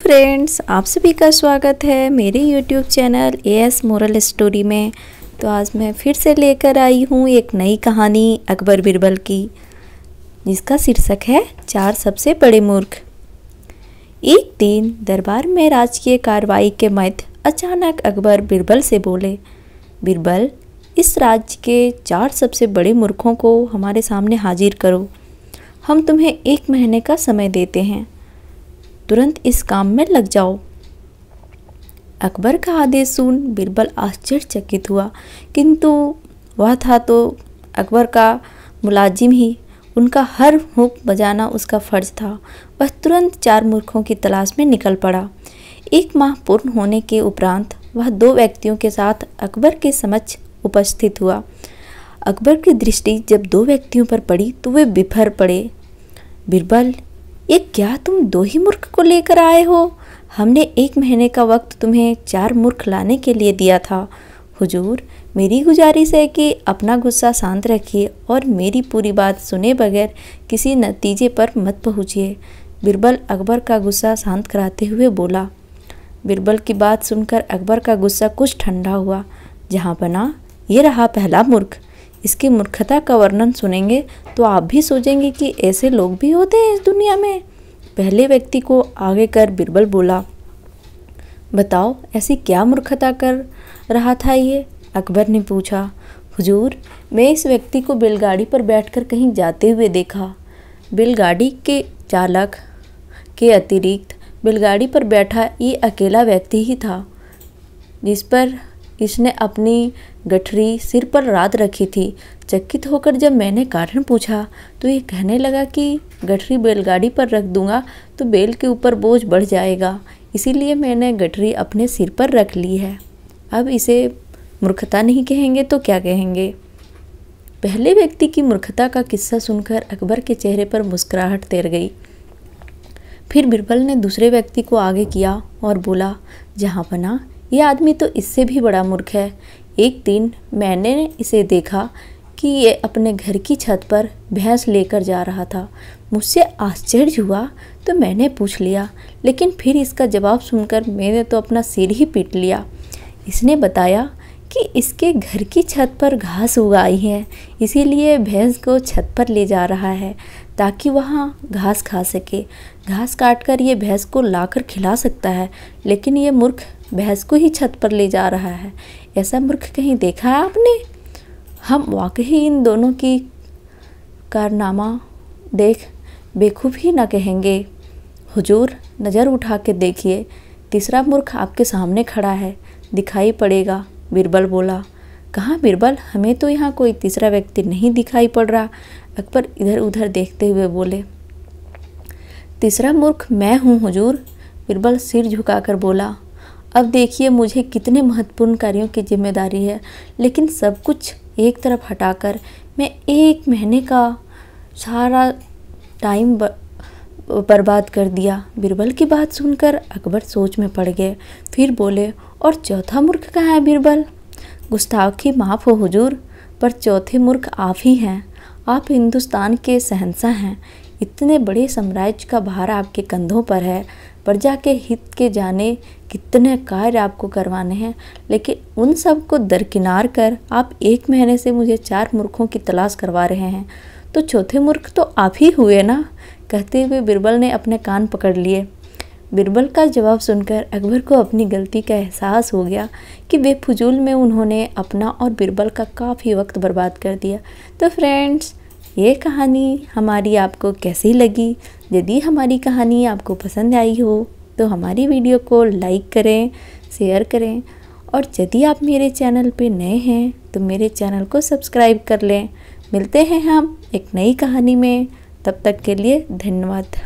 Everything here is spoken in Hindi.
फ्रेंड्स, आप सभी का स्वागत है मेरे YouTube channel AS moral story में। तो आज मैं फिर से लेकर आई हूँ एक नई कहानी अकबर बिरबल की, जिसका शीर्षक है 4 सबसे बड़े मूर्ख। एक दिन दरबार में राजकीय कार्रवाई के मध्य अचानक अकबर बिरबल से बोले, बिरबल, इस राज्य के 4 सबसे बड़े मूर्खों को हमारे सामने हाजिर करो। हम तुम्हें 1 महीने का समय देते हैं, तुरंत इस काम में लग जाओ। अकबर का आदेश सुन बिरबल आश्चर्यचकित हुआ, किंतु वह था तो अकबर का मुलाजिम ही, उनका हर हुक्म बजाना उसका फर्ज था। वह तुरंत 4 मूर्खों की तलाश में निकल पड़ा। 1 माह पूर्ण होने के उपरांत वह 2 व्यक्तियों के साथ अकबर के समक्ष उपस्थित हुआ। अकबर की दृष्टि जब 2 व्यक्तियों पर पड़ी तो वे बिफर पड़े। बिरबल, ये क्या तुम 2 ही मूर्ख को लेकर आए हो? हमने 1 महीने का वक्त तुम्हें 4 मूर्ख लाने के लिए दिया था। हुजूर, मेरी गुजारिश है कि अपना गुस्सा शांत रखिए और मेरी पूरी बात सुने बगैर किसी नतीजे पर मत पहुँचिए। बिरबल अकबर का गुस्सा शांत कराते हुए बोला। बिरबल की बात सुनकर अकबर का गुस्सा कुछ ठंडा हुआ। जहाँ बना, ये रहा पहला मूर्ख। इसकी मूर्खता का वर्णन सुनेंगे तो आप भी सोचेंगे कि ऐसे लोग भी होते हैं इस दुनिया में। पहले व्यक्ति को आगे कर बिरबल बोला, बताओ ऐसी क्या मूर्खता कर रहा था ये? अकबर ने पूछा। हुजूर, मैं इस व्यक्ति को बैलगाड़ी पर बैठकर कहीं जाते हुए देखा। बैलगाड़ी के चालक के अतिरिक्त बैलगाड़ी पर बैठा ये अकेला व्यक्ति ही था, जिस पर इसने अपनी गठरी सिर पर लाद रखी थी। चकित होकर जब मैंने कारण पूछा तो ये कहने लगा कि गठरी बैलगाड़ी पर रख दूंगा तो बैल के ऊपर बोझ बढ़ जाएगा, इसीलिए मैंने गठरी अपने सिर पर रख ली है। अब इसे मूर्खता नहीं कहेंगे तो क्या कहेंगे? पहले व्यक्ति की मूर्खता का किस्सा सुनकर अकबर के चेहरे पर मुस्कुराहट तैर गई। फिर बिरबल ने दूसरे व्यक्ति को आगे किया और बोला, जहाँ बना, यह आदमी तो इससे भी बड़ा मूर्ख है। एक दिन मैंने इसे देखा कि ये अपने घर की छत पर भैंस लेकर जा रहा था। मुझसे आश्चर्य हुआ तो मैंने पूछ लिया, लेकिन फिर इसका जवाब सुनकर मैंने तो अपना सिर ही पीट लिया। इसने बताया कि इसके घर की छत पर घास उगाई है, इसीलिए भैंस को छत पर ले जा रहा है ताकि वहाँ घास खा सके। घास काटकर ये भैंस को लाकर खिला सकता है, लेकिन ये मूर्ख भैंस को ही छत पर ले जा रहा है। ऐसा मूर्ख कहीं देखा है आपने? हम वाकई इन दोनों की कारनामा देख बेखूबी न कहेंगे। हुजूर, नज़र उठा के देखिए, तीसरा मूर्ख आपके सामने खड़ा है, दिखाई पड़ेगा। बिरबल बोला। कहाँ बिरबल, हमें तो यहाँ कोई तीसरा व्यक्ति नहीं दिखाई पड़ रहा। अकबर इधर उधर देखते हुए बोले। तीसरा मूर्ख मैं हूँ हुजूर, बिरबल सिर झुकाकर बोला। अब देखिए, मुझे कितने महत्वपूर्ण कार्यों की जिम्मेदारी है, लेकिन सब कुछ एक तरफ हटाकर मैं 1 महीने का सारा टाइम बर्बाद कर दिया। बिरबल की बात सुनकर अकबर सोच में पड़ गए। फिर बोले, और चौथा मूर्ख कहाँ है बिरबल? गुस्ताखी माफ़ हो हुजूर, पर चौथे मूर्ख आप ही हैं। आप हिंदुस्तान के शहंशाह हैं। इतने बड़े साम्राज्य का भार आपके कंधों पर है। प्रजा के हित के जाने कितने कार्य आपको करवाने हैं, लेकिन उन सब को दरकिनार कर आप 1 महीने से मुझे 4 मूर्खों की तलाश करवा रहे हैं। तो चौथे मूर्ख तो आप ही हुए ना? कहते हुए बिरबल ने अपने कान पकड़ लिए। बिरबल का जवाब सुनकर अकबर को अपनी गलती का एहसास हो गया कि बेफजूल में उन्होंने अपना और बिरबल का काफ़ी वक्त बर्बाद कर दिया। तो फ्रेंड्स, ये कहानी हमारी आपको कैसी लगी? यदि हमारी कहानी आपको पसंद आई हो तो हमारी वीडियो को लाइक करें, शेयर करें, और यदि आप मेरे चैनल पे नए हैं तो मेरे चैनल को सब्सक्राइब कर लें। मिलते हैं हम एक नई कहानी में, तब तक के लिए धन्यवाद।